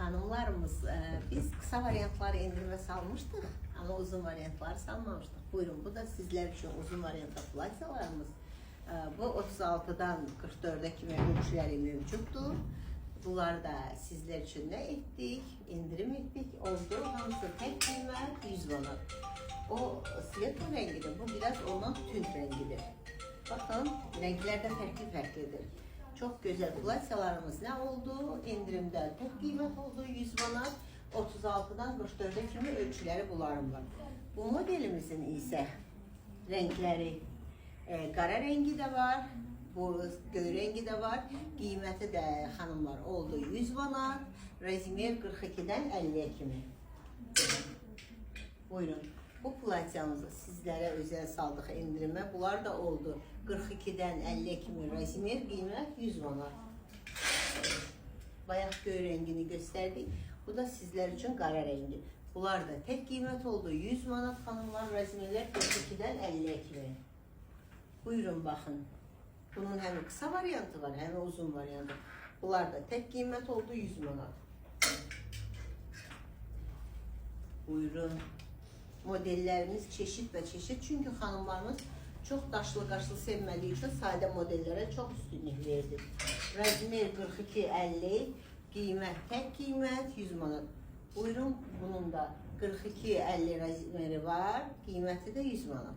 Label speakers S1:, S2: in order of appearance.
S1: Hanımlarımız, biz kısa variantları indirime salmıştık ama uzun variantları salmamıştık. Buyurun, bu da sizler için uzun variantlı playsalarımız. Bu 36'dan 44'e kimi ölçüleri mevcuttur. Bunları da sizler için ne ettik? İndirim ettik. Oldu. Hamısı tek kıymet 100 manat. O siyetli rengidir. Bu biraz ondan tünd rengidir. Bakın, renkler de farklıdır. Çok güzel playsalarımız ne oldu? İndirimden tek kıymet oldu 100 manat. 36'dan 44'e kimi ölçüleri bunların var. Bu modelimizin ise renkleri qara rengi de var. Bu göy rengi de var. Qiyməti de hanımlar oldu 100 manat. Razmer 42'den 50'ye kimi. Buyurun. Bu platyamızı sizlere özel saldıq indirime. Bunlar da oldu 42'den 50'ye kimi. Razmer qiymət 100 manat. Bayaq göy rengini gösterdik. Bu da sizler için qara rengi. Bunlar da tek qiymət oldu 100 manat hanımlar. Razmerler 42'den 50'ye kimi. Buyurun bakın. Bunun hem kısa varyantı var hem uzun varyantı. Bunlar da tek kıymet oldu 100 manat. Buyurun. Modellerimiz çeşit ve çeşit. Çünkü hanımlarımız çok daşlı qaşlı sevmediği için sade modellere çok üstünlük verdi. Razmer 42-50 kıymet tek kıymet 100 manat. Buyurun bunun da 42-50 razmeri var. Kıymeti de 100 manat.